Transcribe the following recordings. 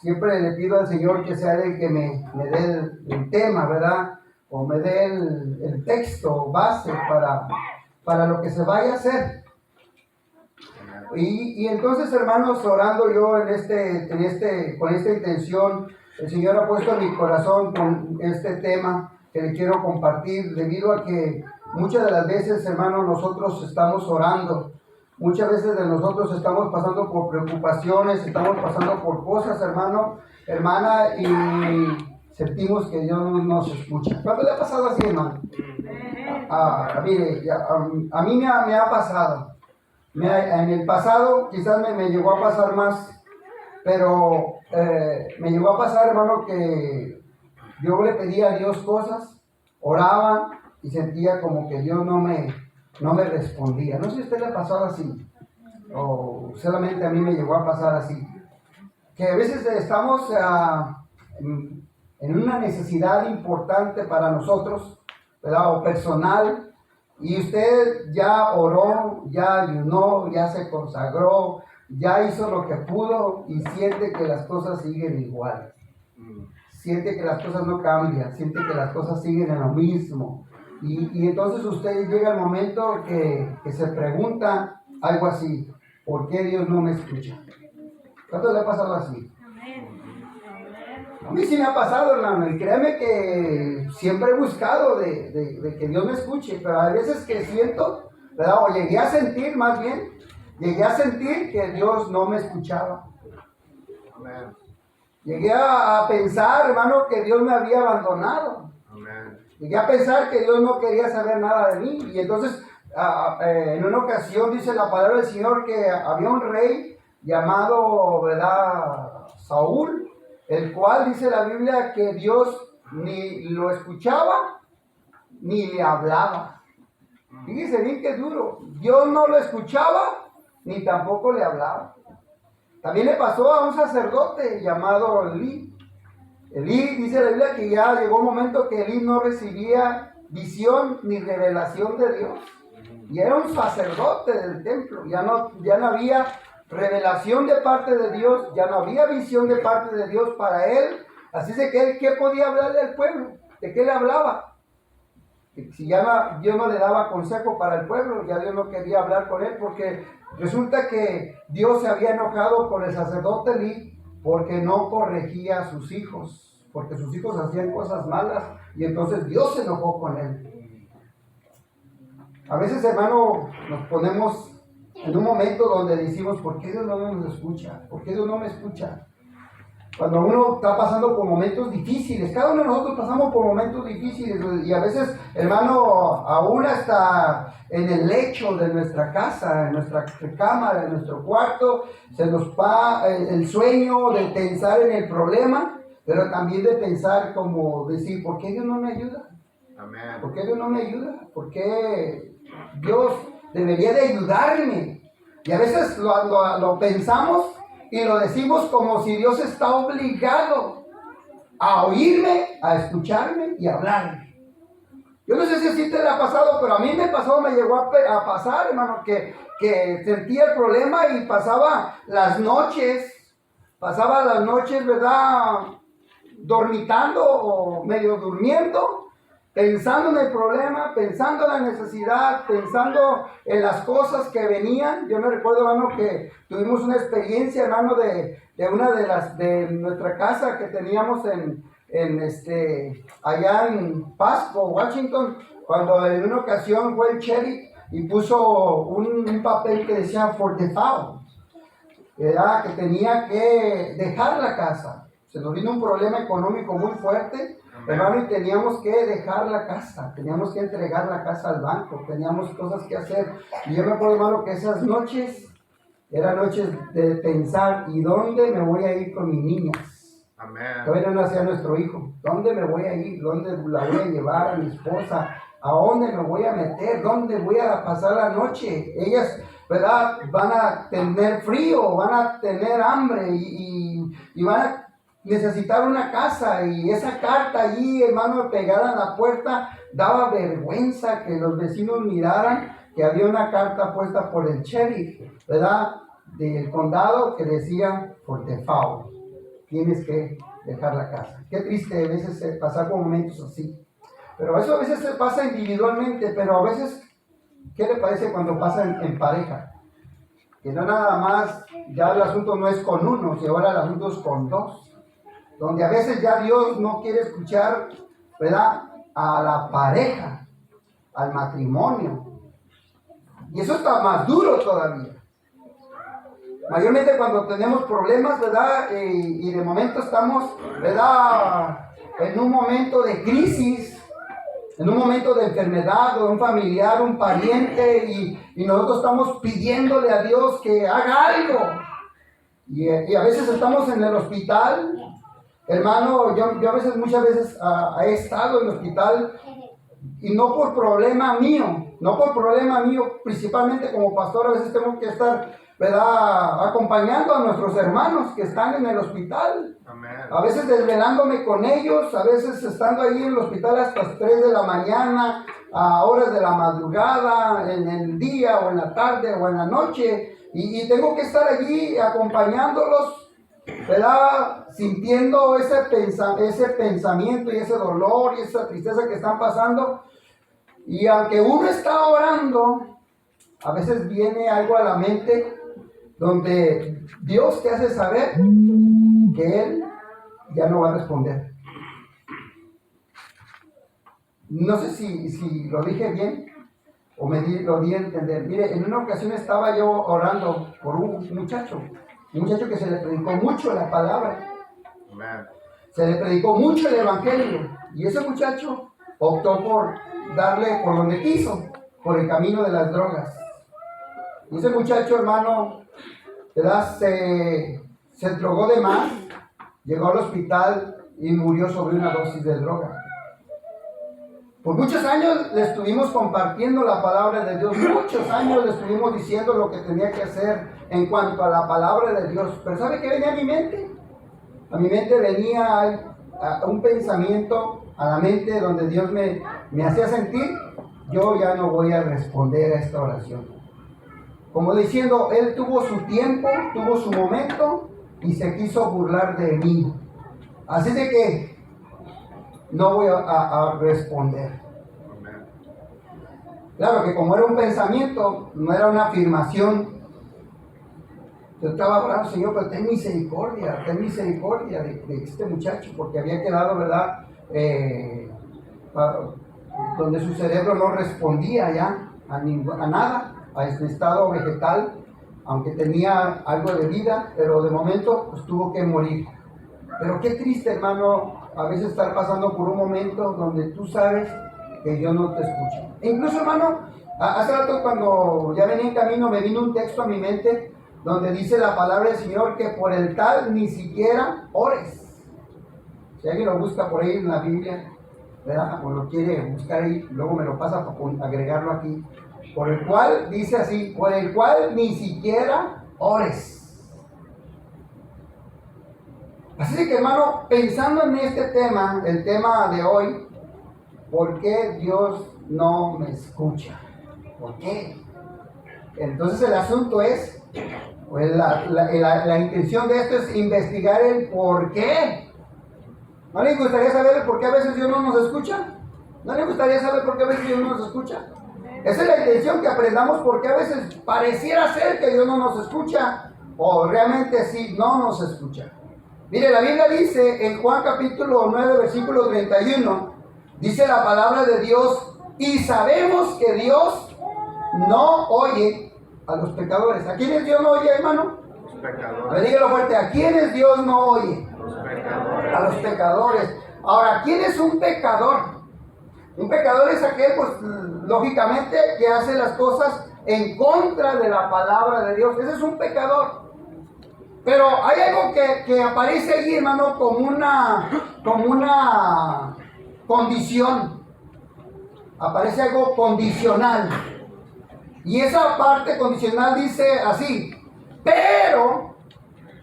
siempre le pido al Señor que sea el que me dé el tema, ¿verdad? O me dé el texto base para lo que se vaya a hacer. Y entonces, hermanos, orando yo con esta intención, el Señor ha puesto en mi corazón con este tema que le quiero compartir, debido a que muchas de las veces, hermanos, nosotros estamos orando. Muchas veces de nosotros estamos pasando por preocupaciones, estamos pasando por cosas, hermana, y sentimos que Dios no nos escucha. ¿Cuánto le ha pasado así, hermano? Mire, a mí me ha pasado. En el pasado quizás me llegó a pasar más, pero me llegó a pasar, hermano, que yo le pedía a Dios cosas, oraba y sentía como que Dios no me respondía. No sé si a usted le ha pasado así, o solamente a mí me llegó a pasar así. Que a veces estamos en una necesidad importante para nosotros, ¿verdad? O personal. Y usted ya oró, ya ayunó, ya se consagró, ya hizo lo que pudo y siente que las cosas siguen igual. Siente que las cosas no cambian, siente que las cosas siguen en lo mismo. Y entonces usted llega al momento que se pregunta algo así: ¿por qué Dios no me escucha? ¿Cuánto le ha pasado así? A mí sí me ha pasado, hermano, y créeme que siempre he buscado de que Dios me escuche, pero hay veces que siento, ¿verdad? O llegué a sentir, más bien, que Dios no me escuchaba. Amén. Llegué a pensar, hermano, que Dios me había abandonado. Amén. Llegué a pensar que Dios no quería saber nada de mí, y entonces en una ocasión dice la palabra del Señor que había un rey llamado, ¿verdad?, Saúl, el cual dice la Biblia que Dios ni lo escuchaba ni le hablaba. Fíjese bien que duro. Dios no lo escuchaba ni tampoco le hablaba. También le pasó a un sacerdote llamado Elí. Elí, dice la Biblia, que ya llegó un momento que Elí no recibía visión ni revelación de Dios. Y era un sacerdote del templo. Ya no había revelación de parte de Dios, ya no había visión de parte de Dios para él. Así es que él, ¿qué podía hablarle al pueblo? ¿De qué le hablaba? Si Dios no le daba consejo para el pueblo, ya Dios no quería hablar con él, porque resulta que Dios se había enojado con el sacerdote Elí porque no corregía a sus hijos, porque sus hijos hacían cosas malas, y entonces Dios se enojó con él. A veces, hermano, nos ponemos en un momento donde decimos: ¿por qué Dios no nos escucha? ¿Por qué Dios no me escucha? Cuando uno está pasando por momentos difíciles, cada uno de nosotros pasamos por momentos difíciles, y a veces, hermano, aún hasta en el lecho de nuestra casa, en nuestra cámara, en nuestro cuarto, se nos va el sueño de pensar en el problema, pero también de pensar, como decir: ¿por qué Dios no me ayuda? Amén. ¿Por qué Dios no me ayuda? ¿Por qué Dios debería de ayudarme? Y a veces lo pensamos y lo decimos como si Dios está obligado a oírme, a escucharme y a hablarme. Yo no sé si así te le ha pasado, pero a mí me llegó a pasar, hermano, que sentía el problema y pasaba las noches, ¿verdad?, dormitando o medio durmiendo, pensando en el problema, pensando en la necesidad, pensando en las cosas que venían. Yo me recuerdo, hermano, que tuvimos una experiencia, hermano, de una de nuestra casa que teníamos allá en Pasco, Washington, cuando en una ocasión fue el sheriff y puso un papel que decía for default, era que tenía que dejar la casa. Se nos vino un problema económico muy fuerte, hermano, y teníamos que dejar la casa, teníamos que entregar la casa al banco, teníamos cosas que hacer. Y yo me acuerdo, hermano, que esas noches eran noches de pensar: ¿y dónde me voy a ir con mis niñas? Amén. Todavía no nacía nuestro hijo. ¿Dónde me voy a ir? ¿Dónde la voy a llevar a mi esposa? ¿A dónde me voy a meter? ¿Dónde voy a pasar la noche? Ellas, ¿verdad?, van a tener frío, van a tener hambre y van a necesitar una casa. Y esa carta allí, hermano, pegada en la puerta, daba vergüenza que los vecinos miraran que había una carta puesta por el sheriff, ¿verdad?, del condado, que decía for default. tienes que dejar la casa. Qué triste a veces pasar por momentos así. Pero eso a veces se pasa individualmente, pero a veces, ¿qué le parece cuando pasa en pareja? Que no nada más, ya el asunto no es con uno, sino ahora el asunto es con dos. Donde a veces ya Dios no quiere escuchar, ¿verdad?, a la pareja, al matrimonio. Y eso está más duro todavía. Mayormente cuando tenemos problemas, ¿verdad? Y de momento estamos, ¿verdad?, en un momento de crisis, en un momento de enfermedad, o un familiar, un pariente, y nosotros estamos pidiéndole a Dios que haga algo. Y a veces estamos en el hospital. Hermano, yo a veces, muchas veces he estado en el hospital, y no por problema mío, principalmente como pastor, a veces tengo que estar, ¿verdad?, acompañando a nuestros hermanos que están en el hospital. Amén. A veces desvelándome con ellos, a veces estando ahí en el hospital hasta las 3 de la mañana, a horas de la madrugada, en el día o en la tarde o en la noche, y tengo que estar allí acompañándolos, ¿verdad?, sintiendo ese pensamiento y ese dolor y esa tristeza que están pasando. Y aunque uno está orando, a veces viene algo a la mente donde Dios te hace saber que Él ya no va a responder. No sé si lo dije bien o lo di a entender. Mire, en una ocasión estaba yo orando por un muchacho que se le predicó mucho la palabra. Se le predicó mucho el evangelio. Y ese muchacho optó por darle por donde quiso, por el camino de las drogas. Y ese muchacho, hermano, ¿verdad?, se drogó de más, llegó al hospital y murió sobre una dosis de droga. Por muchos años le estuvimos compartiendo la palabra de Dios, muchos años le estuvimos diciendo lo que tenía que hacer en cuanto a la palabra de Dios. Pero ¿sabe qué venía a mi mente? A mi mente venía un pensamiento a la mente donde Dios me hacía sentir: yo ya no voy a responder a esta oración. Como diciendo, Él tuvo su tiempo, tuvo su momento y se quiso burlar de mí. Así de que no voy a responder. Claro que como era un pensamiento, no era una afirmación. Yo estaba orando: Señor, pero ten misericordia de este muchacho, porque había quedado, ¿verdad?, donde su cerebro no respondía ya a nada, a este estado vegetal, aunque tenía algo de vida, pero de momento pues tuvo que morir. Pero qué triste, hermano, a veces estar pasando por un momento donde tú sabes que Dios no te escucha. E incluso, hermano, hace rato cuando ya venía en camino me vino un texto a mi mente donde dice la palabra del Señor que por el tal ni siquiera ores. Si alguien lo busca por ahí en la Biblia, ¿verdad?, o lo quiere buscar ahí, luego me lo pasa para agregarlo aquí. Por el cual, dice así, por el cual ni siquiera ores. Así que, hermano, pensando en este tema, el tema de hoy, ¿por qué Dios no me escucha? ¿Por qué? Entonces el asunto es, pues la intención de esto es investigar el por qué. ¿No le gustaría saber el por qué a veces Dios no nos escucha? ¿No le gustaría saber por qué a veces Dios no nos escucha? Esa es la intención, que aprendamos por qué a veces pareciera ser que Dios no nos escucha, o realmente sí no nos escucha. Mire, la Biblia dice en Juan capítulo 9, versículo 31, dice la palabra de Dios: y sabemos que Dios no oye a los pecadores. ¿A quiénes Dios no oye, hermano? Los pecadores. A ver, dígalo fuerte: ¿a quiénes Dios no oye? Los pecadores. A los pecadores. Ahora, ¿quién es un pecador? Un pecador es aquel, pues, lógicamente, que hace las cosas en contra de la palabra de Dios. Ese es un pecador. Pero hay algo que aparece allí, hermano, como una condición. Aparece algo condicional. Y esa parte condicional dice así: pero,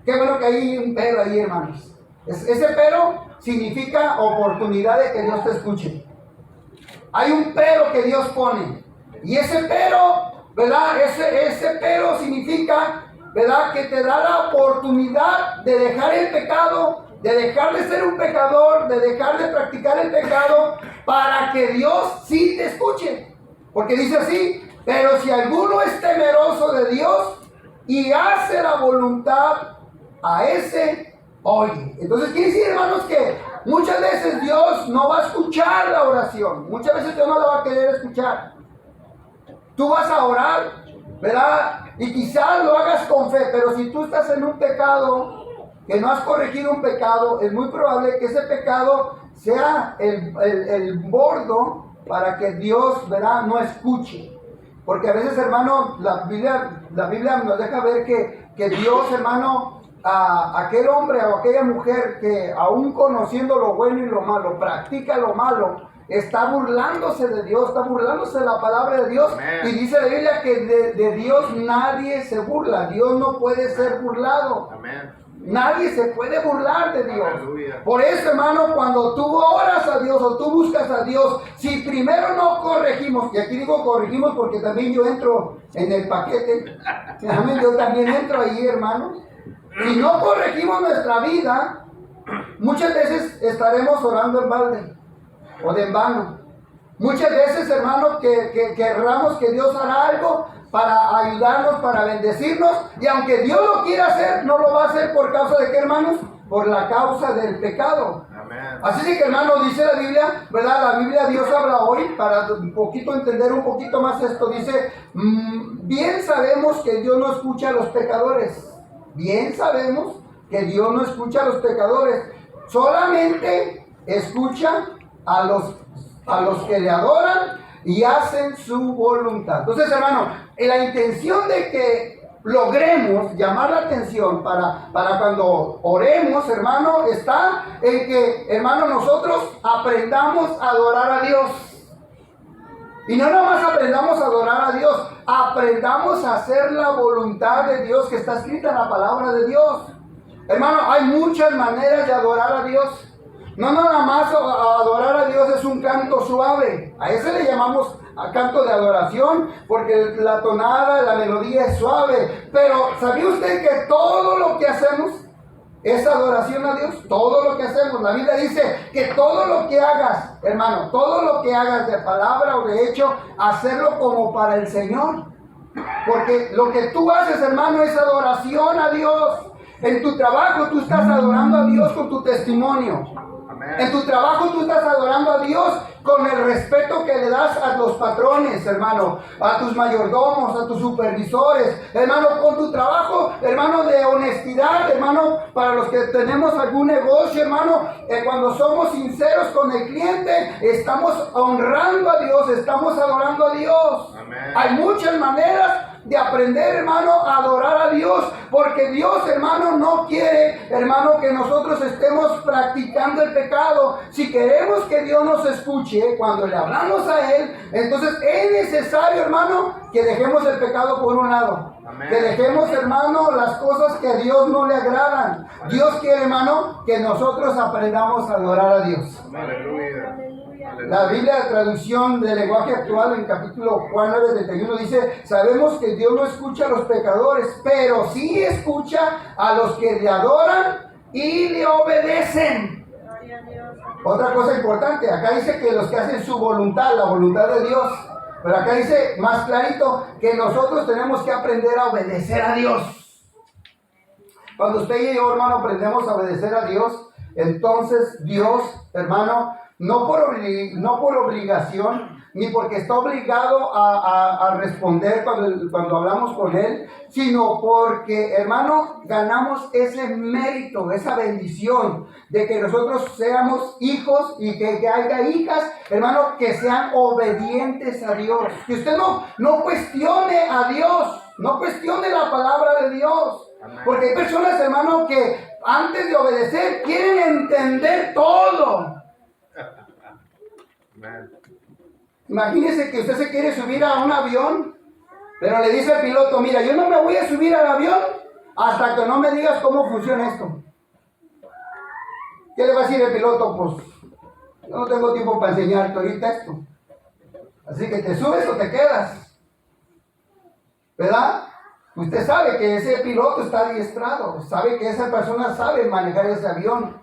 qué bueno que hay un pero ahí, hermanos. Ese pero significa oportunidad de que Dios te escuche. Hay un pero que Dios pone. Y ese pero, ¿verdad? Ese pero significa, ¿verdad? Que te da la oportunidad de dejar el pecado, de dejar de ser un pecador, de dejar de practicar el pecado, para que Dios sí te escuche. Porque dice así: pero si alguno es temeroso de Dios y hace la voluntad, a ese oye. Entonces quiere decir, hermanos, que muchas veces Dios no va a escuchar la oración. Muchas veces Dios no la va a querer escuchar. Tú vas a orar, ¿verdad? Y quizás lo hagas con fe, pero si tú estás en un pecado, que no has corregido un pecado, es muy probable que ese pecado sea el bordo para que Dios, ¿verdad?, no escuche. Porque a veces, hermano, la Biblia nos deja ver que Dios, hermano, a aquel hombre o aquella mujer que aún conociendo lo bueno y lo malo, practica lo malo, está burlándose de Dios, está burlándose de la palabra de Dios. Amén. Y dice la Biblia que de Dios nadie se burla. Dios no puede ser burlado. Amén. Nadie se puede burlar de Dios. Aleluya. Por eso, hermano, cuando tú oras a Dios o tú buscas a Dios, si primero no corregimos, y aquí digo corregimos porque también yo entro en el paquete, yo también entro ahí, hermano. Si no corregimos nuestra vida, muchas veces estaremos orando en balde o de en vano. Muchas veces, hermano, que querramos que Dios hará algo para ayudarnos, para bendecirnos, y aunque Dios lo quiera hacer, no lo va a hacer por causa de qué, hermanos, por la causa del pecado. Amén. Así que, hermano, dice la Biblia, ¿verdad? La Biblia, Dios habla hoy para un poquito entender un poquito más esto. Dice, bien sabemos que Dios no escucha a los pecadores. Bien sabemos que Dios no escucha a los pecadores. Solamente escucha a los que le adoran y hacen su voluntad. Entonces, hermano, la intención de que logremos llamar la atención para cuando oremos, hermano, está en que, hermano, nosotros aprendamos a adorar a Dios. Y no nada más aprendamos a adorar a Dios, aprendamos a hacer la voluntad de Dios que está escrita en la palabra de Dios. Hermano, hay muchas maneras de adorar a Dios. No nada más adorar a Dios es un canto suave. A ese le llamamos a canto de adoración, porque la tonada, la melodía es suave. Pero ¿sabía usted que todo lo que hacemos es adoración a Dios? Todo lo que hacemos. La Biblia dice que todo lo que hagas, hermano, todo lo que hagas de palabra o de hecho, hacerlo como para el Señor. Porque lo que tú haces, hermano, es adoración a Dios. En tu trabajo tú estás adorando a Dios con tu testimonio. En tu trabajo tú estás adorando a Dios con el respeto que le das a los patrones, hermano, a tus mayordomos, a tus supervisores, hermano, con tu trabajo, hermano, de honestidad, hermano, para los que tenemos algún negocio, hermano, cuando somos sinceros con el cliente, estamos honrando a Dios, estamos adorando a Dios. Amén. Hay muchas maneras de aprender, hermano, a adorar a Dios, porque Dios, hermano, no quiere, hermano, que nosotros estemos practicando el pecado. Si queremos que Dios nos escuche cuando le hablamos a Él, entonces es necesario, hermano, que dejemos el pecado por un lado. Amén. Que dejemos, hermano, las cosas que a Dios no le agradan. Amén. Dios quiere, hermano, que nosotros aprendamos a adorar a Dios. Aleluya. La Biblia de traducción del lenguaje actual en capítulo Juan 9:31 dice: sabemos que Dios no escucha a los pecadores, pero sí escucha a los que le adoran y le obedecen. Otra cosa importante, acá dice que los que hacen su voluntad, la voluntad de Dios, pero acá dice más clarito que nosotros tenemos que aprender a obedecer a Dios. Cuando usted y yo, hermano, aprendemos a obedecer a Dios, entonces Dios, hermano, no por obligación, ni porque está obligado a responder cuando hablamos con Él, sino porque, hermano, ganamos ese mérito, esa bendición de que nosotros seamos hijos y que haya hijas, hermano, que sean obedientes a Dios. Que usted no cuestione a Dios, no cuestione la palabra de Dios. Porque hay personas, hermano, que antes de obedecer quieren entender todo. Imagínese que usted se quiere subir a un avión, pero le dice al piloto: mira, yo no me voy a subir al avión hasta que no me digas cómo funciona esto. ¿Qué le va a decir el piloto? Pues yo no tengo tiempo para enseñarte ahorita esto. Así que te subes o te quedas, ¿verdad? Usted sabe que ese piloto está adiestrado, sabe que esa persona sabe manejar ese avión.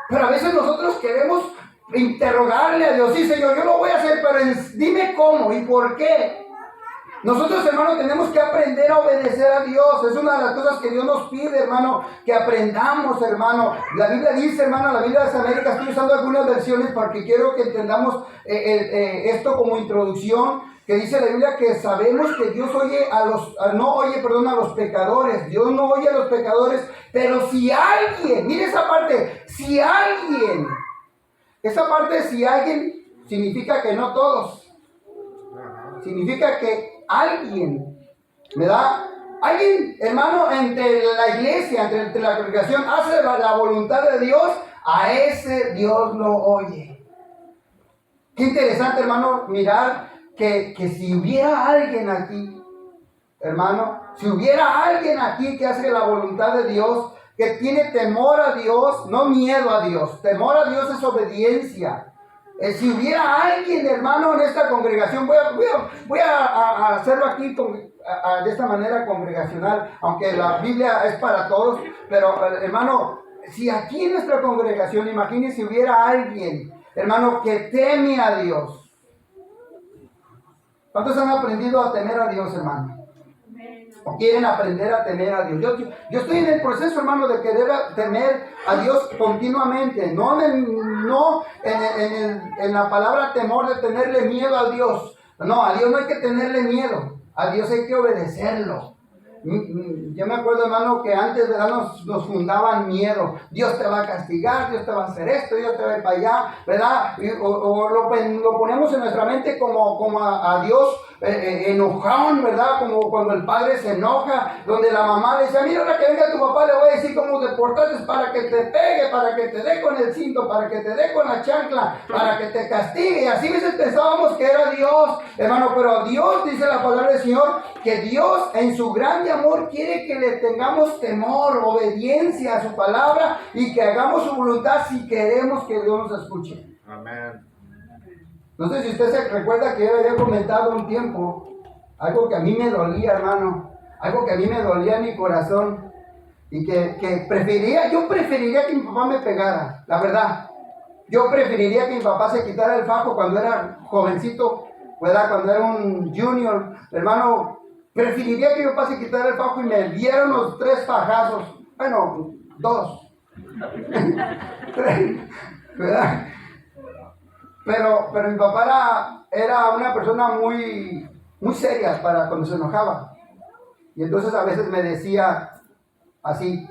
Pero a veces nosotros queremos interrogarle a Dios, sí, Señor, yo lo voy a hacer, pero dime cómo y por qué. Nosotros, hermano, tenemos que aprender a obedecer a Dios. Es una de las cosas que Dios nos pide, hermano, que aprendamos, hermano. La Biblia dice, hermano, la Biblia de las Américas, estoy usando algunas versiones porque quiero que entendamos esto como introducción, que dice la Biblia que sabemos que Dios oye a los pecadores. Dios no oye a los pecadores, pero si alguien, mire esa parte, si alguien significa que no todos, significa que alguien, ¿verdad? Alguien, hermano, entre la iglesia, entre la congregación, hace la voluntad de Dios, a ese Dios lo oye. Qué interesante, hermano, mirar que si hubiera alguien aquí, hermano, si hubiera alguien aquí que hace la voluntad de Dios, que tiene temor a Dios, no miedo a Dios, temor a Dios es obediencia. Si hubiera alguien, hermano, en esta congregación, voy a hacerlo aquí de esta manera congregacional, aunque la Biblia es para todos, pero hermano, si aquí en nuestra congregación, imagínense si hubiera alguien, hermano, que teme a Dios. ¿Cuántos han aprendido a temer a Dios, hermano? ¿O quieren aprender a temer a Dios? Yo estoy en el proceso, hermano, de querer temer a Dios continuamente. No en la palabra temor de tenerle miedo a Dios. No, a Dios no hay que tenerle miedo. A Dios hay que obedecerlo. Yo me acuerdo, hermano, que antes, ¿verdad? Nos fundaban miedo. Dios te va a castigar, Dios te va a hacer esto, Dios te va a ir para allá, ¿verdad? O lo ponemos en nuestra mente como a Dios enojón, ¿verdad? Como cuando el padre se enoja, donde la mamá le dice, mira, ahora que venga tu papá, le voy a decir cómo te portaste para que te pegue, para que te dé con el cinto, para que te dé con la chancla, para que te castigue. Y así a veces pensábamos que era Dios, hermano, pero Dios, dice la palabra del Señor, que Dios en su grande amor quiere que le tengamos temor, obediencia a su palabra y que hagamos su voluntad si queremos que Dios nos escuche. Amén. No sé si usted se recuerda que yo había comentado un tiempo algo que a mí me dolía, hermano, algo que a mí me dolía en mi corazón y que yo preferiría que mi papá me pegara, la verdad. Yo preferiría que mi papá se quitara el fajo cuando era jovencito, ¿verdad? Cuando era un junior, hermano. Preferiría que mi papá se quitara el fajo y me dieran los 3 fajazos. Bueno, 2. 3, ¿verdad? Pero mi papá era una persona muy seria para cuando se enojaba. Y entonces a veces me decía así,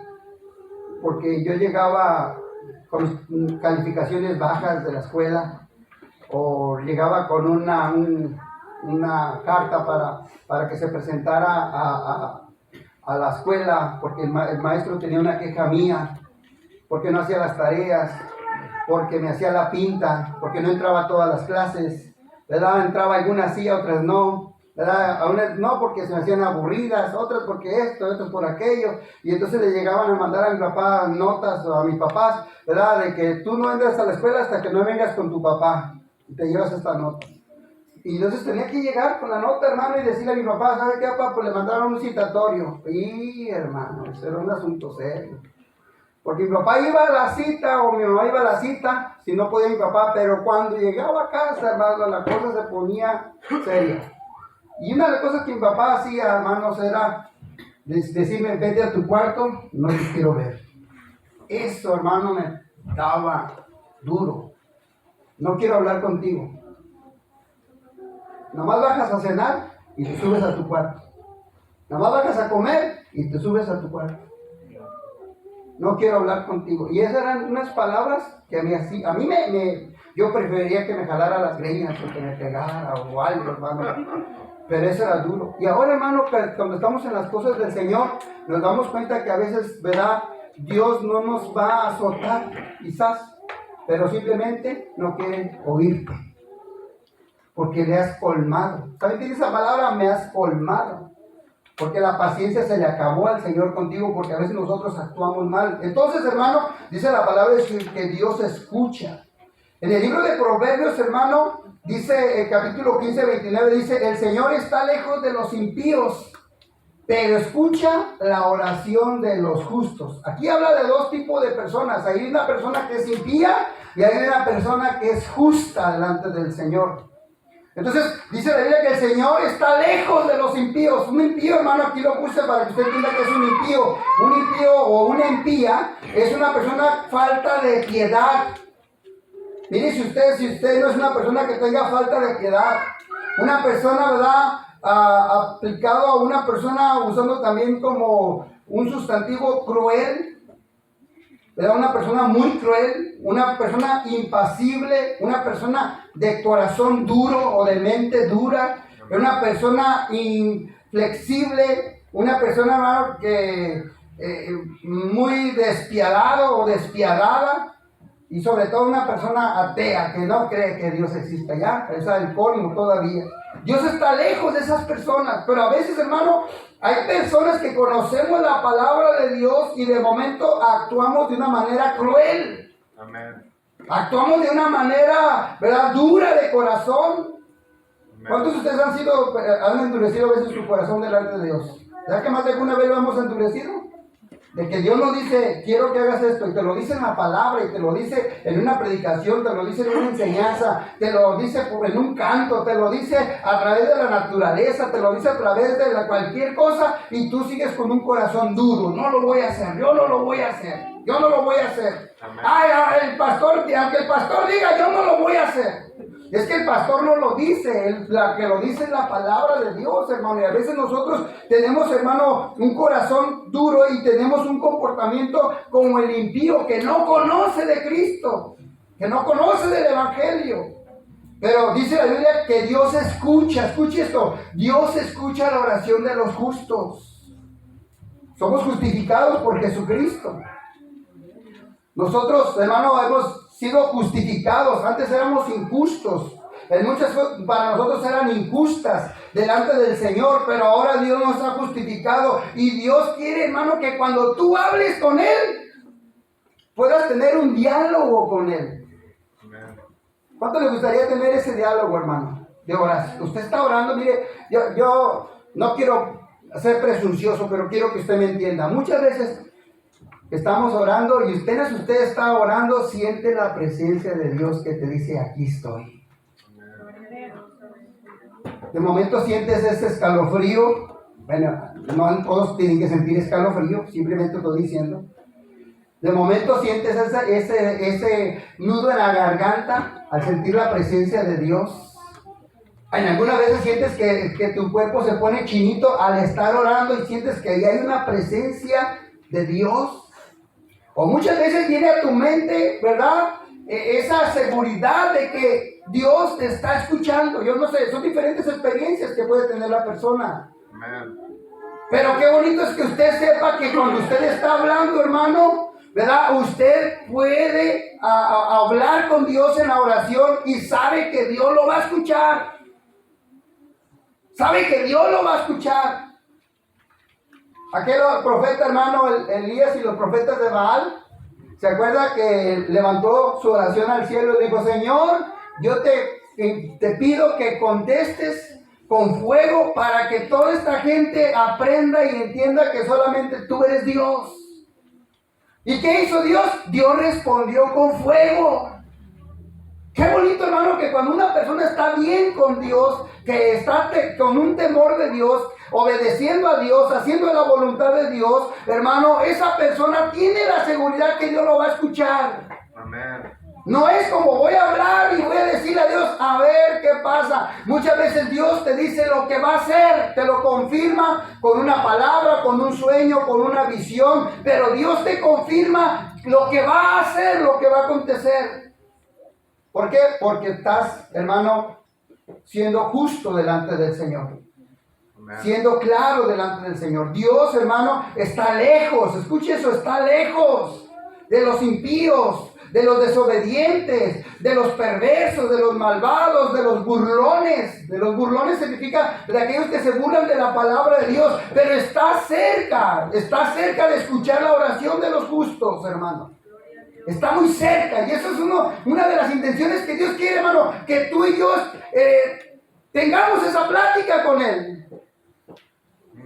porque yo llegaba con calificaciones bajas de la escuela, o llegaba con una carta para que se presentara a la escuela, porque el maestro tenía una queja mía, porque no hacía las tareas, porque me hacía la pinta, porque no entraba a todas las clases, ¿verdad? Entraba algunas sí, otras no, ¿verdad? A unas no porque se me hacían aburridas, otras porque esto, otras por aquello, y entonces le llegaban a mandar a mi papá notas, o a mis papás, ¿verdad? De que tú no entras a la escuela hasta que no vengas con tu papá, y te llevas esta nota. Y entonces tenía que llegar con la nota, hermano, y decirle a mi papá, ¿sabe qué, papá? Pues le mandaron un citatorio. Y, hermano, eso era un asunto serio. Porque mi papá iba a la cita, o mi mamá iba a la cita, si no podía mi papá, pero cuando llegaba a casa, hermano, la cosa se ponía seria. Y una de las cosas que mi papá hacía, hermanos, era decirme, vete a tu cuarto, no te quiero ver. Eso, hermano, me daba duro. No quiero hablar contigo. Nomás bajas a cenar y te subes a tu cuarto. Nomás bajas a comer y te subes a tu cuarto. No quiero hablar contigo. Y esas eran unas palabras que a mí yo preferiría que me jalara las greñas o que me pegara o algo, hermano. Pero eso era duro. Y ahora, hermano, cuando estamos en las cosas del Señor, nos damos cuenta que a veces, ¿verdad? Dios no nos va a azotar, quizás, pero simplemente no quiere oírte. Porque le has colmado. ¿Saben qué dice esa palabra? Me has colmado. Porque la paciencia se le acabó al Señor contigo, porque a veces nosotros actuamos mal. Entonces, hermano, dice la palabra que Dios escucha. En el libro de Proverbios, hermano, dice el capítulo 15, 29, dice, el Señor está lejos de los impíos, pero escucha la oración de los justos. Aquí habla de dos tipos de personas. Hay una persona que es impía y hay una persona que es justa delante del Señor. Entonces, dice la Biblia que el Señor está lejos de los impíos. Un impío, hermano, aquí lo puse para que usted entienda que es un impío. Un impío o una impía es una persona falta de piedad. Mire, si usted no es una persona que tenga falta de piedad, una persona, ¿verdad?, aplicado a una persona usando también como un sustantivo cruel, ¿verdad? Una persona muy cruel, una persona impasible, una persona de corazón duro o de mente dura, una persona inflexible, una persona, hermano, que muy despiadado o despiadada. Y sobre todo una persona atea que no cree que Dios exista. Ya, esa es el colmo todavía. Dios está lejos de esas personas, pero a veces, hermano, hay personas que conocemos la palabra de Dios y de momento actuamos de una manera cruel. Amén. Actuamos de una manera, ¿verdad?, dura de corazón. Amén. ¿Cuántos de ustedes han endurecido a veces su corazón delante de Dios? ¿Verdad que más de alguna vez lo hemos endurecido? De que Dios nos dice, quiero que hagas esto, y te lo dice en la palabra, y te lo dice en una predicación, te lo dice en una enseñanza, te lo dice en un canto, te lo dice a través de la naturaleza, te lo dice a través de cualquier cosa, y tú sigues con un corazón duro. No lo voy a hacer, yo no lo voy a hacer, yo no lo voy a hacer. Ay, el pastor, aunque el pastor diga, yo no lo voy a hacer. Es que el pastor no lo dice, la que lo dice es la palabra de Dios, hermano. Y a veces nosotros tenemos, hermano, un corazón duro y tenemos un comportamiento como el impío que no conoce de Cristo, que no conoce del Evangelio. Pero dice la Biblia que Dios escucha, escuche esto, Dios escucha la oración de los justos. Somos justificados por Jesucristo. Nosotros, hermano, hemos sido justificados. Antes éramos injustos. Muchas cosas para nosotros eran injustas delante del Señor, pero ahora Dios nos ha justificado. Y Dios quiere, hermano, que cuando tú hables con Él, puedas tener un diálogo con Él. ¿Cuánto le gustaría tener ese diálogo, hermano? De oración. Usted está orando, mire, yo no quiero ser presuncioso, pero quiero que usted me entienda. Muchas veces estamos orando y usted está orando, siente la presencia de Dios que te dice, aquí estoy. De momento sientes ese escalofrío. Bueno, no todos tienen que sentir escalofrío, simplemente estoy diciendo. De momento sientes ese nudo en la garganta al sentir la presencia de Dios. En algunas veces sientes que tu cuerpo se pone chinito al estar orando y sientes que ahí hay una presencia de Dios. O muchas veces viene a tu mente, ¿verdad?, esa seguridad de que Dios te está escuchando. Yo no sé, son diferentes experiencias que puede tener la persona. Amén. Pero qué bonito es que usted sepa que cuando usted está hablando, hermano, ¿verdad?, usted puede hablar con Dios en la oración y sabe que Dios lo va a escuchar. Sabe que Dios lo va a escuchar. Aquel profeta, hermano, Elías y los profetas de Baal, ¿se acuerda que levantó su oración al cielo y dijo, Señor, yo te pido que contestes con fuego para que toda esta gente aprenda y entienda que solamente tú eres Dios? ¿Y qué hizo Dios? Dios respondió con fuego. Qué bonito, hermano, que cuando una persona está bien con Dios, que está con un temor de Dios, obedeciendo a Dios, haciendo la voluntad de Dios, hermano, esa persona tiene la seguridad que Dios lo va a escuchar. Amén. No es como voy a hablar y voy a decirle a Dios, a ver qué pasa. Muchas veces Dios te dice lo que va a hacer, te lo confirma con una palabra, con un sueño, con una visión, pero Dios te confirma lo que va a hacer, lo que va a acontecer. ¿Por qué? Porque estás, hermano, siendo justo delante del Señor. Amén. Siendo claro delante del Señor. Dios, hermano, está lejos. Escuche eso, está lejos de los impíos, de los desobedientes, de los perversos, de los malvados, de los burlones. De los burlones significa de aquellos que se burlan de la palabra de Dios. Pero está cerca de escuchar la oración de los justos, hermano. Está muy cerca, y eso es una de las intenciones que Dios quiere, hermano, que tú y yo tengamos esa plática con Él.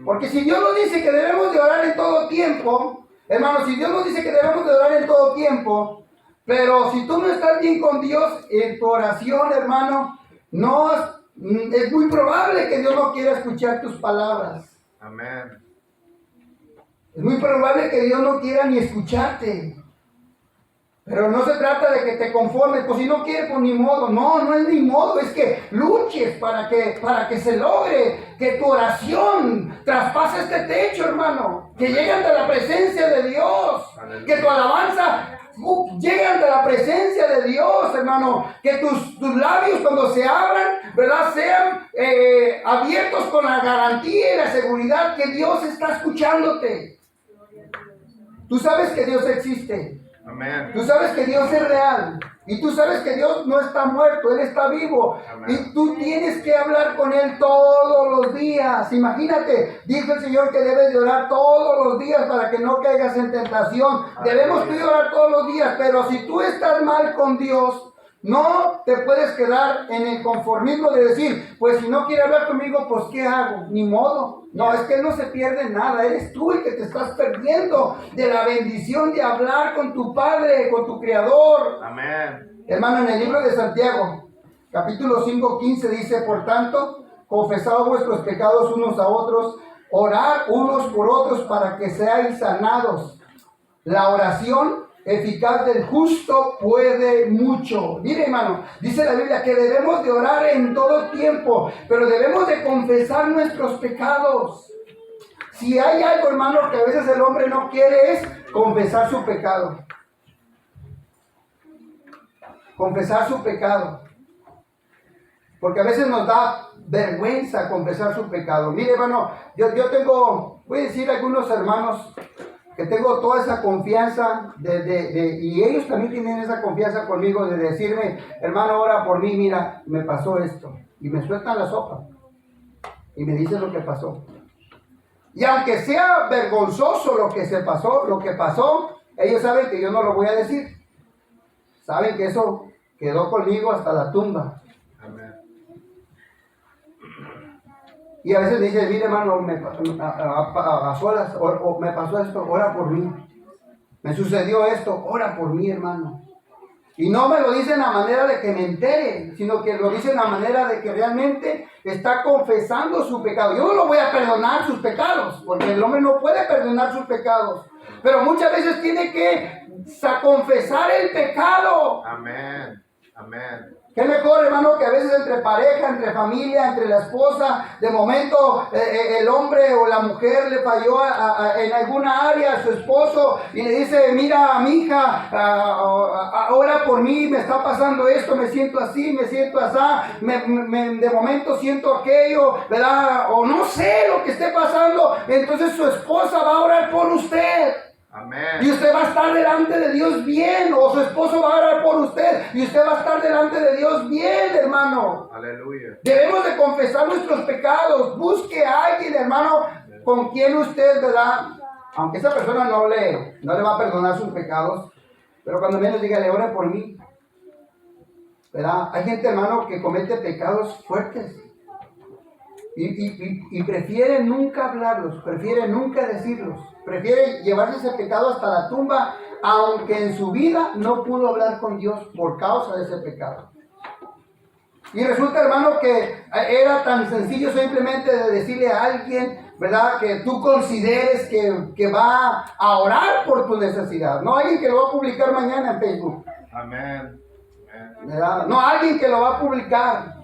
Porque si Dios nos dice que debemos de orar en todo tiempo, hermano, si Dios nos dice que debemos de orar en todo tiempo, pero si tú no estás bien con Dios en tu oración, hermano, no es muy probable que Dios no quiera escuchar tus palabras. Amén. Es muy probable que Dios no quiera ni escucharte. Pero no se trata de que te conformes, pues si no quieres, pues ni modo. No, no es ni modo, es que luches para que se logre, que tu oración traspase este techo, hermano. Que llegue ante la presencia de Dios. Que tu alabanza llegue ante la presencia de Dios, hermano. Que tus labios cuando se abran, ¿verdad? Sean abiertos con la garantía y la seguridad que Dios está escuchándote. Tú sabes que Dios existe. Amén. Tú sabes que Dios es real. Y tú sabes que Dios no está muerto, Él está vivo. Amén. Y tú tienes que hablar con Él todos los días. Imagínate, dijo el Señor que debes de orar todos los días para que no caigas en tentación. Debemos tú orar todos los días, pero si tú estás mal con Dios, no te puedes quedar en el conformismo de decir, pues si no quiere hablar conmigo, pues ¿qué hago? Ni modo. No, es que Él no se pierde nada. Eres tú el que te estás perdiendo de la bendición de hablar con tu Padre, con tu Creador. Amén. Hermano, en el libro de Santiago, capítulo 5:15 dice, por tanto, confesad vuestros pecados unos a otros, orad unos por otros para que seáis sanados. La oración eficaz del justo puede mucho. Mire, hermano, dice la Biblia que debemos de orar en todo tiempo, pero debemos de confesar nuestros pecados. Si hay algo, hermano, que a veces el hombre no quiere es confesar su pecado. Confesar su pecado. Porque a veces nos da vergüenza confesar su pecado. Mire, hermano, yo tengo, voy a decir a algunos hermanos que tengo toda esa confianza y ellos también tienen esa confianza conmigo de decirme, hermano, ora por mí, mira, me pasó esto. Y me sueltan la sopa. Y me dicen lo que pasó. Y aunque sea vergonzoso lo que pasó, ellos saben que yo no lo voy a decir. Saben que eso quedó conmigo hasta la tumba. Amén. Y a veces me dicen, mire hermano, a solas, me pasó esto, ora por mí. Me sucedió esto, ora por mí, hermano. Y no me lo dicen a manera de que me entere, sino que lo dicen a manera de que realmente está confesando su pecado. Yo no lo voy a perdonar sus pecados, porque el hombre no puede perdonar sus pecados. Pero muchas veces tiene que confesar el pecado. Amén. Amén. Qué mejor, hermano, que a veces entre pareja, entre familia, entre la esposa, de momento el hombre o la mujer le falló en alguna área a su esposo y le dice, mira, mi hija, ora por mí, me está pasando esto, me siento así, me siento así, de momento siento aquello, ¿verdad? O no sé lo que esté pasando. Entonces su esposa va a orar por usted. Amén. Y usted va a estar delante de Dios bien, o su esposo va a orar por usted, y usted va a estar delante de Dios bien, hermano. Aleluya. Debemos de confesar nuestros pecados. Busque a alguien, hermano, con quien usted, ¿verdad? Aunque esa persona no le va a perdonar sus pecados, pero cuando menos dígale, ora por mí. ¿Verdad? Hay gente, hermano, que comete pecados fuertes. Y prefiere nunca hablarlos, prefiere nunca decirlos, prefiere llevarse ese pecado hasta la tumba, aunque en su vida no pudo hablar con Dios por causa de ese pecado. Y resulta, hermano, que era tan sencillo simplemente de decirle a alguien, ¿verdad?, que tú consideres que va a orar por tu necesidad. No alguien que lo va a publicar mañana en Facebook. Amén. ¿Verdad? No alguien que lo va a publicar,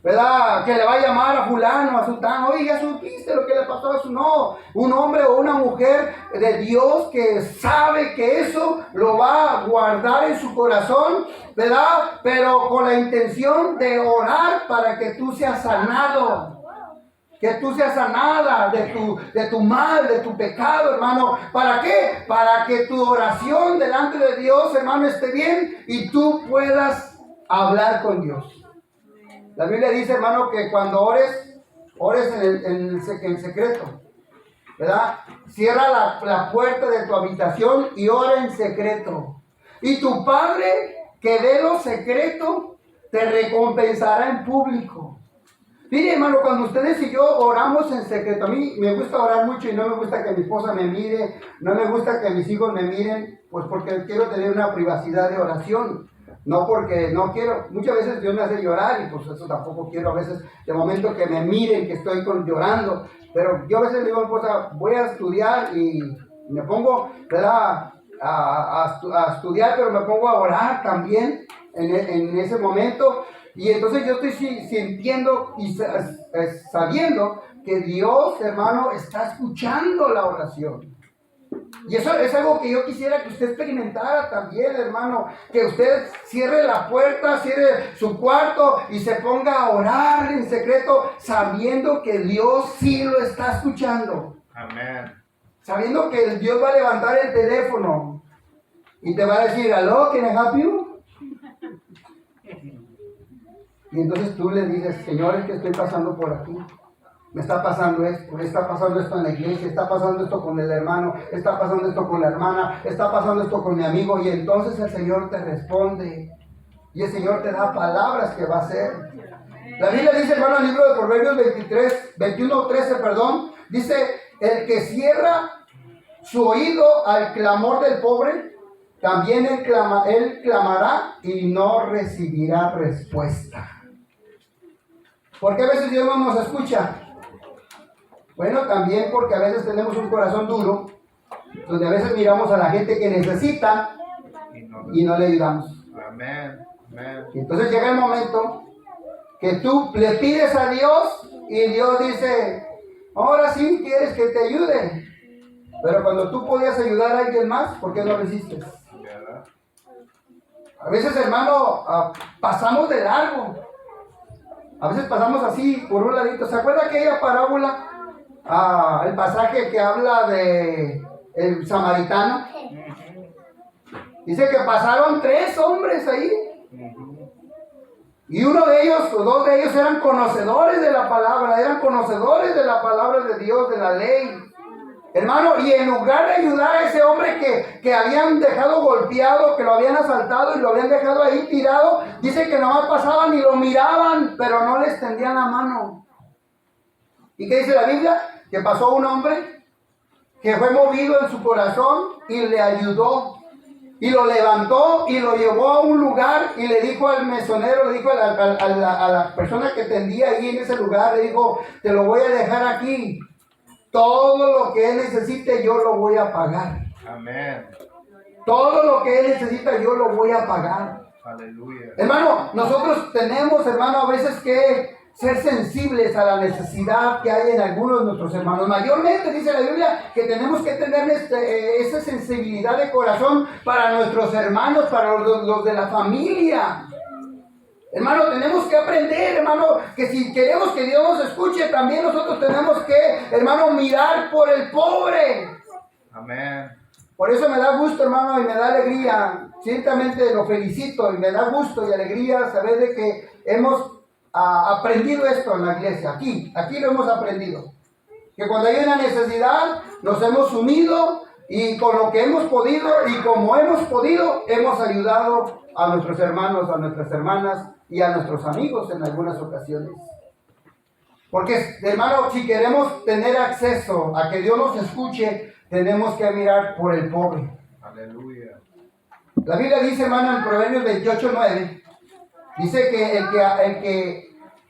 ¿verdad? Que le va a llamar a fulano, a sultano, oye, ya supiste lo que le pasó a su... No, un hombre o una mujer de Dios que sabe que eso lo va a guardar en su corazón, ¿verdad? Pero con la intención de orar para que tú seas sanado. Que tú seas sanada de tu mal, de tu pecado, hermano. ¿Para qué? Para que tu oración delante de Dios, hermano, esté bien y tú puedas hablar con Dios. La Biblia dice, hermano, que cuando ores en secreto, ¿verdad? Cierra la puerta de tu habitación y ora en secreto. Y tu Padre, que ve lo secreto, te recompensará en público. Mire, hermano, cuando ustedes y yo oramos en secreto, a mí me gusta orar mucho y no me gusta que mi esposa me mire, no me gusta que mis hijos me miren, pues porque quiero tener una privacidad de oración, no porque no quiero. Muchas veces Dios me hace llorar y pues eso tampoco quiero, a veces de momento que me miren que estoy llorando, pero yo a veces le digo a mi esposa, voy a estudiar y me pongo, ¿verdad?, a estudiar, pero me pongo a orar también en ese momento. Y entonces yo estoy sintiendo y sabiendo que Dios, hermano, está escuchando la oración. Y eso es algo que yo quisiera que usted experimentara también, hermano. Que usted cierre la puerta, cierre su cuarto y se ponga a orar en secreto, sabiendo que Dios sí lo está escuchando. Amén. Sabiendo que Dios va a levantar el teléfono y te va a decir, ¿aló, can I help you? Y entonces tú le dices, Señor, es que estoy pasando por aquí. Me está pasando esto en la iglesia, está pasando esto con el hermano, está pasando esto con la hermana, está pasando esto con mi amigo. Y entonces el Señor te responde. Y el Señor te da palabras que va a hacer. La Biblia dice, hermano, en el libro de Proverbios 21:13, dice, el que cierra su oído al clamor del pobre, también él clamará y no recibirá respuesta. ¿Por qué a veces Dios no nos escucha? Bueno, también porque a veces tenemos un corazón duro, donde a veces miramos a la gente que necesita y no le ayudamos. Amén. Amén. Y entonces llega el momento que tú le pides a Dios y Dios dice, ahora sí quieres que te ayude. Pero cuando tú podías ayudar a alguien más, ¿por qué no lo hiciste? ¿Verdad? A veces, hermano, pasamos de largo. A veces pasamos así por un ladito. ¿Se acuerda aquella parábola? El pasaje que habla de el samaritano. Dice que pasaron 3 hombres ahí. Y uno de ellos, o 2 de ellos eran conocedores de la palabra, de Dios, de la ley. Hermano, y en lugar de ayudar a ese hombre que habían dejado golpeado, que lo habían asaltado y lo habían dejado ahí tirado, dice que nomás pasaban y lo miraban, pero no le extendían la mano. ¿Y qué dice la Biblia? Que pasó un hombre que fue movido en su corazón y le ayudó. Y lo levantó y lo llevó a un lugar y le dijo al mesonero, le dijo a la persona que tendía ahí en ese lugar, le dijo, te lo voy a dejar aquí. Todo lo que él necesite yo lo voy a pagar. Amén. Todo lo que él necesita yo lo voy a pagar. Aleluya. Hermano, nosotros tenemos, hermano, a veces que ser sensibles a la necesidad que hay en algunos de nuestros hermanos. Mayormente dice la Biblia que tenemos que tener esa sensibilidad de corazón para nuestros hermanos, para los de la familia. Hermano, tenemos que aprender, hermano, que si queremos que Dios nos escuche, también nosotros tenemos que, hermano, mirar por el pobre. Amén. Por eso me da gusto, hermano, y me da alegría. Ciertamente lo felicito y me da gusto y alegría saber de que hemos aprendido esto en la iglesia. Aquí lo hemos aprendido. Que cuando hay una necesidad, nos hemos unido y con lo que hemos podido y como hemos podido, hemos ayudado a nuestros hermanos, a nuestras hermanas y a nuestros amigos en algunas ocasiones. Porque, hermano, si queremos tener acceso a que Dios nos escuche, tenemos que mirar por el pobre. Aleluya. La Biblia dice, hermano, en Proverbios 28:9, dice que el que